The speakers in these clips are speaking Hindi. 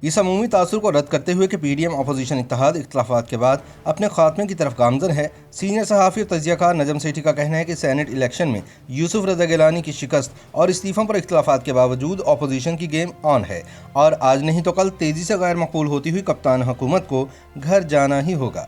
इस अमूमी तासुर को रद्द करते हुए कि पीडीएम अपोजिशन इत्तेहाद इख्तलाफात के बाद अपने खात्मे की तरफ गामजन है, सीनियर सहाफ़ी और तजियाकार नजम सेठी का कहना है कि सेनेट इलेक्शन में यूसुफ रजा गिलानी की शिकस्त और इस्तीफ़ों पर इख्तलाफात के बावजूद अपोजिशन की गेम ऑन है और आज नहीं तो कल तेज़ी से गैर मकबूल होती हुई कप्तान हुकूमत को घर जाना ही होगा।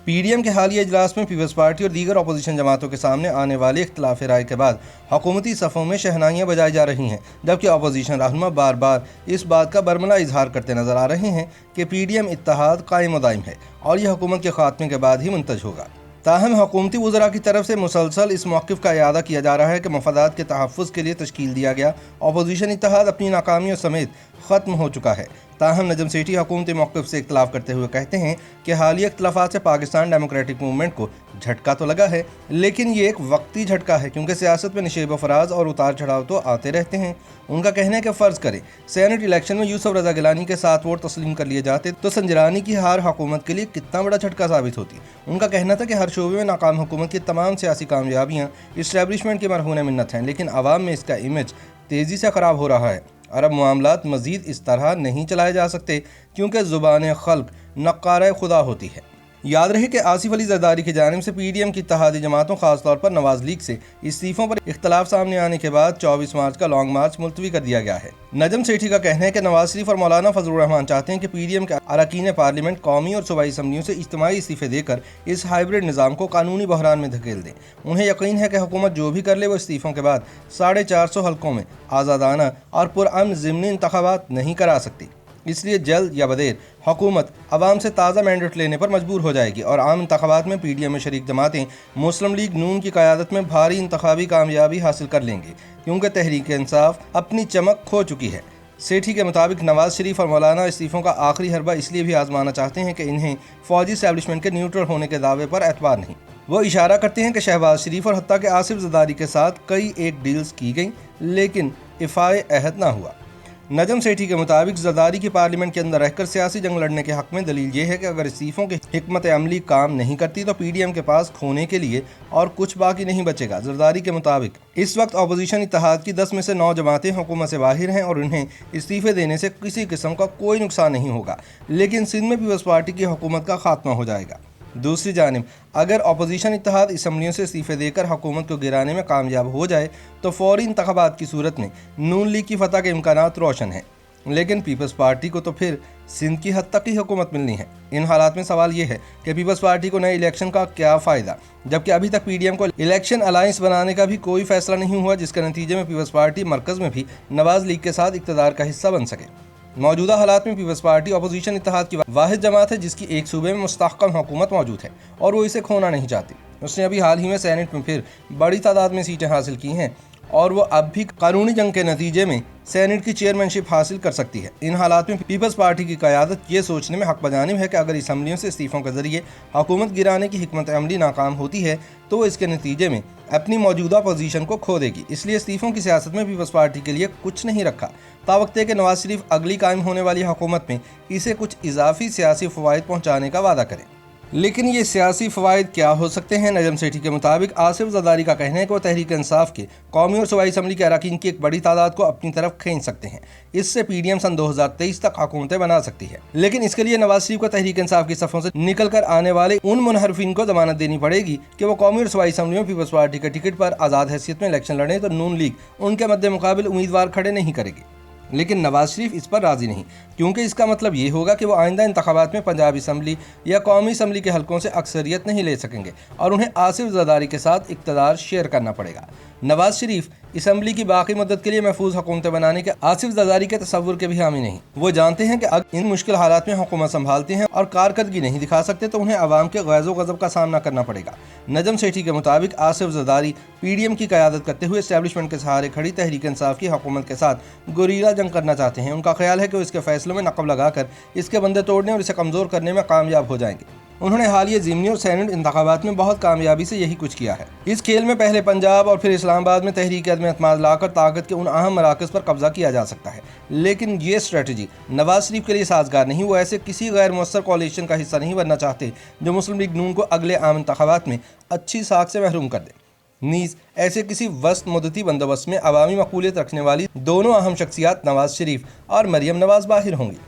पीडीएम के हालिया इजलास में पीपल्स पार्टी और दीगर अपोजिशन जमातों के सामने आने वाले इख्तलाफ राय के बाद हुकूमती सफ़ों में शहनाइयाँ बजाई जा रही हैं, जबकि अपोजिशन रहनुमा बार बार इस बात का बरमला इजहार करते नजर आ रहे हैं कि पीडीएम इत्तेहाद कायम व दायम है और यह हुकूमत के खात्मे के बाद ही मुंतज होगा। ताहम हुकूमती वज़रा की तरफ से मुसलसल इस मौक़िफ़ का इयादा किया जा रहा है कि मफादात के तहफ़्फ़ुज़ के लिए तश्कील दिया गया अपोजिशन इत्तेहाद अपनी नाकामियों समेत ख़त्म हो चुका है। ताहम नजम सेठी हुकूमती मौक़िफ़ से इख्तलाफ करते हुए कहते हैं कि हालिया इख्तलाफात से पाकिस्तान डेमोक्रेटिक मूवमेंट को झटका तो लगा है, लेकिन ये एक वक्ती झटका है क्योंकि सियासत में नशेब फराज और उतार चढ़ाव तो आते रहते हैं। उनका कहना है कि फ़र्ज़ करें सेनेट इलेक्शन में यूसुफ रजा गिलानी के 7 वोट तस्लीम कर लिए जाते तो संजरानी की हार हुकूमत के लिए कितना बड़ा झटका साबित होती। उनका कहना था कि हर शोबे में नाकाम हुकूमत की तमाम सियासी कामयाबियाँ इस्टेब्लिशमेंट की मरहून मिन्नत हैं, लेकिन आवाम में इसका इमेज तेज़ी से ख़राब हो रहा है और अब मामलात मज़ीद इस तरह नहीं चलाए जा सकते क्योंकि ज़ुबान खल्क नक्कार खुदा होती है। याद रहे कि आसिफ अली जरदारी की जानिब से पीडीएम की इत्तेहादी जमातों खासतौर पर नवाज लीग से इस्तीफ़ों पर इख्तलाफ सामने आने के बाद 24 मार्च का लॉन्ग मार्च मुलतवी कर दिया गया है। नजम सेठी का कहना है कि नवाज शरीफ और मौलाना फजलुर रहमान चाहते हैं कि पीडीएम के अरकान पार्लियामेंट कौमी और सूबाई असम्बलियों से इज्तिमाई इस्तीफ़े देकर इस हाइब्रिड निज़ाम को कानूनी बहरान में धकेल दें। उन्हें यकीन है कि हुकूमत जो भी कर ले वो इस्तीफ़ों के बाद 450 हल्कों में आज़ादाना और पुरअमन ज़िमनी इंतखाबात नहीं करा सकती, इसलिए जल्द या बदेर हुकूमत अवाम से ताज़ा मैंडेट लेने पर मजबूर हो जाएगी और आम इंतखाबात में पीडीएम में शरीक जमातें मुस्लिम लीग नून की क़यादत में भारी इंतखाबी कामयाबी हासिल कर लेंगे क्योंकि तहरीक इंसाफ अपनी चमक खो चुकी है। सेठी के मुताबिक नवाज शरीफ और मौलाना इस्तीफ़ों का आखिरी हरबा इसलिए भी आजमाना चाहते हैं कि इन्हें फ़ौजी इस्टेब्लिशमेंट के न्यूट्रल होने के दावे पर एतबार नहीं। वो इशारा करते हैं कि शहबाज शरीफ और हत्ता के आसिफ जरदारी के साथ कई एक डील्स की गई लेकिन इफ़ाए अहद ना हुआ। नजम सेठी के मुताबिक जरदारी की पार्लियामेंट के अंदर रहकर सियासी जंग लड़ने के हक में दलील ये है कि अगर इस्तीफ़ों की हिकमत अमली काम नहीं करती तो पीडीएम के पास खोने के लिए और कुछ बाकी नहीं बचेगा। जरदारी के मुताबिक इस वक्त अपोजिशन इत्तेहाद की 10 में से 9 जमातें हुकूमत से बाहर हैं और उन्हें इस्तीफ़े देने से किसी किस्म का कोई नुकसान नहीं होगा, लेकिन सिंध में पीपल्स पार्टी की हुकूमत का खात्मा हो जाएगा। दूसरी जानिब अगर अपोजिशन इत्तेहाद असम्बलियों से इस्तीफ़े देकर हुकूमत को गिराने में कामयाब हो जाए तो फौरी इंतखाबात की सूरत में नून लीग की फतह के इम्कानात रोशन हैं, लेकिन पीपल्स पार्टी को तो फिर सिंध की हद तक ही हुकूमत मिलनी है। इन हालात में सवाल ये है कि पीपल्स पार्टी को नए इलेक्शन का क्या फ़ायदा, जबकि अभी तक पीडीएम को इलेक्शन अलायंस बनाने का भी कोई फैसला नहीं हुआ जिसके नतीजे में पीपल्स पार्टी मरकज़ में भी नवाज लीग के साथ इक़्तिदार का हिस्सा बन सके। मौजूदा हालात में पीपल्स पार्टी अपोजिशन इत्तेहाद की वाहिद जमात है जिसकी एक सूबे में मुस्तहकम हुकूमत मौजूद है और वो इसे खोना नहीं चाहती। उसने अभी हाल ही में सेनेट में फिर बड़ी तादाद में सीटें हासिल की हैं और वो अब भी कानूनी जंग के नतीजे में सेनेट की चेयरमैनशिप हासिल कर सकती है। इन हालात में पीपल्स पार्टी की क़यादत ये सोचने में हक बजानिब है कि अगर असम्बलियों से इस्तीफ़ों के जरिए हुकूमत गिराने की हिकमत अमली नाकाम होती है तो वो इसके नतीजे में अपनी मौजूदा पोजीशन को खो देगी। इसलिए इस्तीफ़ों की सियासत में पीपल्स पार्टी के लिए कुछ नहीं रखा। तावक्ते के नवाज शरीफ अगली कायम होने वाली हुकूमत में इसे कुछ इजाफी सियासी फ़वाइद पहुँचाने का वादा करें, लेकिन ये सियासी फ़वाइद क्या हो सकते हैं। नजम सेठी के मुताबिक आसिफ जरदारी का कहना है कि वो तहरीक इंसाफ के कौमी और सूबाई असम्बली के अरकान की एक बड़ी तादाद को अपनी तरफ खींच सकते हैं। इससे पीडीएम सन 2023 तक हुकूमतें बना सकती है, लेकिन इसके लिए नवाज शरीफ को तहरीक इंसाफ की सफ़ों से निकल कर आने वाले उन मुनहरफिन को जमानत देनी पड़ेगी कि वो कौमी और सूबाई असम्बली में पीपल्स पार्टी के टिकट पर आज़ाद हैसियत में इलेक्शन लड़ें तो नून लीग उनके मद्दे मुकाबिल उम्मीदवार खड़े नहीं करेगी। लेकिन नवाज शरीफ इस पर राज़ी नहीं क्योंकि इसका मतलब ये होगा कि वो आइंदा इंतखाबात में पंजाब असम्बली या कौमी असम्बली के हलकों से अक्सरियत नहीं ले सकेंगे और उन्हें आसिफ जरदारी के साथ इक़्तिदार शेयर करना पड़ेगा। नवाज शरीफ असम्बली की बाकी मुद्दत के लिए महफूज हुकूमतें बनाने के आसिफ जरदारी के तस्वुर के भी हामी नहीं। वो जानते हैं कि अगर इन मुश्किल हालात में हुकूमत संभालते हैं और कारकर्दगी नहीं दिखा सकते तो उन्हें अवाम के गैज़ो गज़ब का सामना करना पड़ेगा। नजम सेठी के मुताबिक आसिफ जरदारी पीडीएम की क़यादत करते हुए इस्टेब्लिशमेंट के सहारे खड़ी तहरीक इंसाफ की हुकूमत के साथ गुरीला जंग करना चाहते हैं। उनका ख्याल है कि वो इसके फैसलों में नक़ब लगाकर इसके बंदे तोड़ने और इसे कमज़ोर करने में कामयाब हो जाएंगे। उन्होंने हालिया ज़िमनी और सेनेट इंतखाबात में बहुत कामयाबी से यही कुछ किया है। इस खेल में पहले पंजाब और फिर इस्लामाबाद में तहरीक अदम एतमाद लाकर ताकत के उन अहम मराकज़ पर कब्जा किया जा सकता है, लेकिन ये स्ट्रेटजी नवाज शरीफ के लिए साजगार नहीं। वो ऐसे किसी गैर मुअस्सर कोalition का हिस्सा नहीं बनना चाहते जो मुस्लिम लीग नून को अगले आम इंतखाबात में अच्छी साख से महरूम कर दे। नीज़ ऐसे किसी वस्त मुद्दती बंदोबस्त में अवामी मकबूलियत रखने वाली दोनों अहम शख्सियात नवाज शरीफ और मरियम नवाज बाहिर होंगी।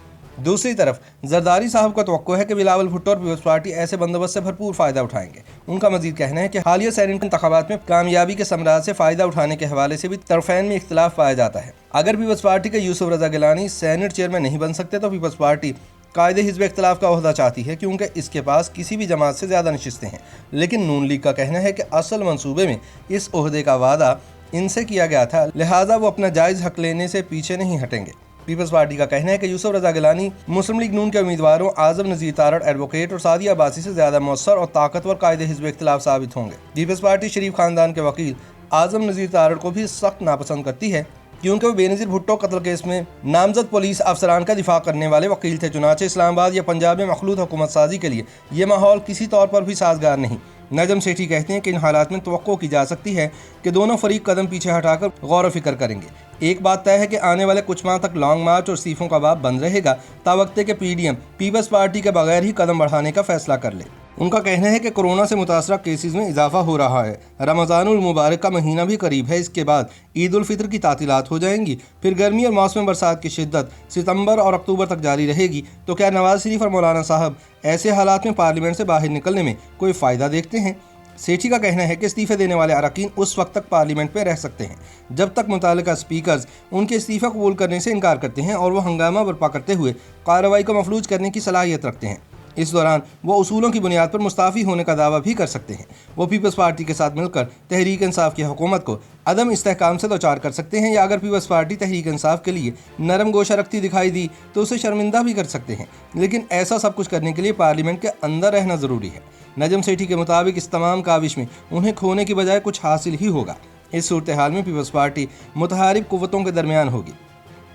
दूसरी तरफ जरदारी साहब का तवक्को है कि बिलावल भुट्टो और पीपल्स पार्टी ऐसे बंदोबस्त से भरपूर फायदा उठाएंगे। उनका मजीद कहना है कि हालिया सेनेट इंतखाबात में कामयाबी के समराज से फायदा उठाने के हवाले से भी तरफैन में इख्तिलाफ पाया जाता है। अगर पीपल्स पार्टी के यूसुफ रजा गिलानी सेनेट चेयरमैन नहीं बन सकते तो पीपल्स पार्टी कायदे हिज़्ब इख्तिलाफ का ओहदा चाहती है, क्योंकि इसके पास किसी भी जमात से ज़्यादा नशिस्तें हैं। लेकिन नून लीग का कहना है कि असल मंसूबे में इस ओहदे का वादा इनसे किया गया था, लिहाजा वो अपना जायज़ हक लेने से पीछे नहीं हटेंगे। पीपल्स पार्टी का कहना है कि यूसुफ रजा गिलानी मुस्लिम लीग नून के उम्मीदवारों आजम नज़ीर तारड़ एडवोकेट और सादिया अब्बासी से ज़्यादा मौसर और ताकतवर कायदे हिज़्ब इख्तिलाफ साबित होंगे। पीपल्स पार्टी शरीफ खानदान के वकील आजम नज़ीर तारड़ को भी सख्त नापसंद करती है, क्योंकि वो बेनज़ीर भुट्टो कत्ल केस में नामजद पुलिस अफसरान का दिफा करने वाले वकील थे। चुनाचे इस्लामाबाद या पंजाब में मखलूत हुकूमत साजी के लिए ये माहौल किसी तौर पर भी साजगार नहीं। नजम सेठी कहते हैं कि इन हालात में तवक्को की जा सकती है कि दोनों फरीक कदम पीछे हटाकर गौर व फिक्र करेंगे। एक बात तय है कि आने वाले कुछ माह तक लॉन्ग मार्च और इस्तीफों का बाब बंद रहेगा, तावक्ते के पीडीएम पीपल्स पार्टी के बगैर ही कदम बढ़ाने का फैसला कर ले। उनका कहना है कि कोरोना से मुतासरा केसेस में इजाफा हो रहा है, रमज़ानुल मुबारक का महीना भी करीब है, इसके बाद ईद उल फितर की तातीलात हो जाएंगी, फिर गर्मी और मौसम बरसात की शिद्दत सितंबर और अक्टूबर तक जारी रहेगी। तो क्या नवाज शरीफ और मौलाना साहब ऐसे हालात में पार्लियामेंट से बाहर निकलने में कोई फ़ायदा देखते हैं? सेठी का कहना है कि इस्तीफे देने वाले अरकान उस वक्त तक पार्लियामेंट में रह सकते हैं जब तक मुतालिका स्पीकर्स उनके इस्तीफा कबूल करने से इनकार करते हैं और वो हंगामा बर्पा करते हुए कार्रवाई को मफलूज करने की सलाहियत रखते हैं। इस दौरान वो उसूलों की बुनियाद पर मुस्ताफ़ी होने का दावा भी कर सकते हैं। वो पीपल्स पार्टी के साथ मिलकर तहरीक इंसाफ की हुकूमत को अदम इस्तेहकाम से दोचार कर सकते हैं, या अगर पीपल्स पार्टी तहरीक इंसाफ के लिए नरम गोशा रखती दिखाई दी तो उसे शर्मिंदा भी कर सकते हैं। लेकिन ऐसा सब कुछ करने के लिए पार्लियामेंट के अंदर रहना ज़रूरी है। नजम सेठी के मुताबिक इस तमाम काविश में उन्हें खोने की बजाय कुछ हासिल ही होगा। इस सूरत हाल में पीपल्स पार्टी मुतहारिब कुव्वतों के दरमियान होगी।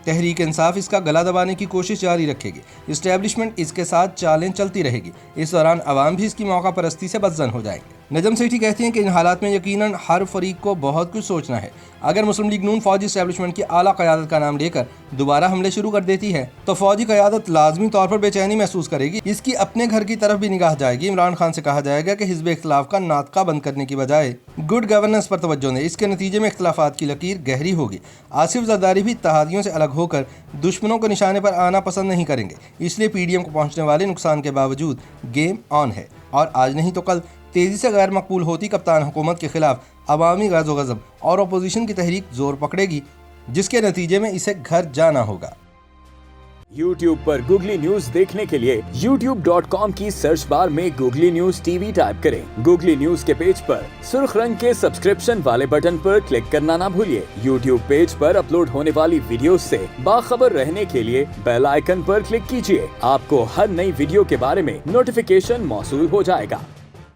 तहरीक इंसाफ इसका गला दबाने की कोशिश जारी रखेगी, इस्टेब्लिशमेंट इसके साथ चालें चलती रहेगी। इस दौरान अवाम भी इसकी मौका परस्ती से बदजन हो जाएंगे। नजम सेठी कहती हैं कि इन हालात में यकीनन हर फरीक को बहुत कुछ सोचना है। अगर मुस्लिम लीग नून फौजी इस्टेब्लिशमेंट की आला क़यादत का नाम लेकर दोबारा हमले शुरू कर देती है तो फौजी क़यादत लाजमी तौर पर बेचैनी महसूस करेगी। इसकी अपने घर की तरफ भी निगाह जाएगी। इमरान खान से कहा जाएगा कि हिज़्ब इख्तिलाफ का नाटका बंद करने की बजाय गुड गवर्नेंस पर तवज्जो दें। इसके नतीजे में इख्तिलाफात की लकीर गहरी होगी। आसिफ जरदारी भी इत्तेहादियों से अलग होकर दुश्मनों को निशाने पर आना पसंद नहीं करेंगे। इसलिए पीडीएम को पहुंचने वाले नुकसान के बावजूद गेम ऑन है और आज नहीं तो कल तेज़ी से गैर मकबूल होती कप्तान हुकूमत के खिलाफ अवामी गज़ब और अपोजिशन की तहरीक जोर पकड़ेगी, जिसके नतीजे में इसे घर जाना होगा। YouTube पर गूगली न्यूज देखने के लिए youtube.com की सर्च बार में गूगली न्यूज टीवी टाइप करें। गूगली न्यूज के पेज पर सुर्ख रंग के सब्सक्रिप्शन वाले बटन पर क्लिक करना ना भूलिए। YouTube पेज पर अपलोड होने वाली वीडियो से बाखबर रहने के लिए बेल आइकन पर क्लिक कीजिए। आपको हर नई वीडियो के बारे में नोटिफिकेशन मौसूल हो जाएगा।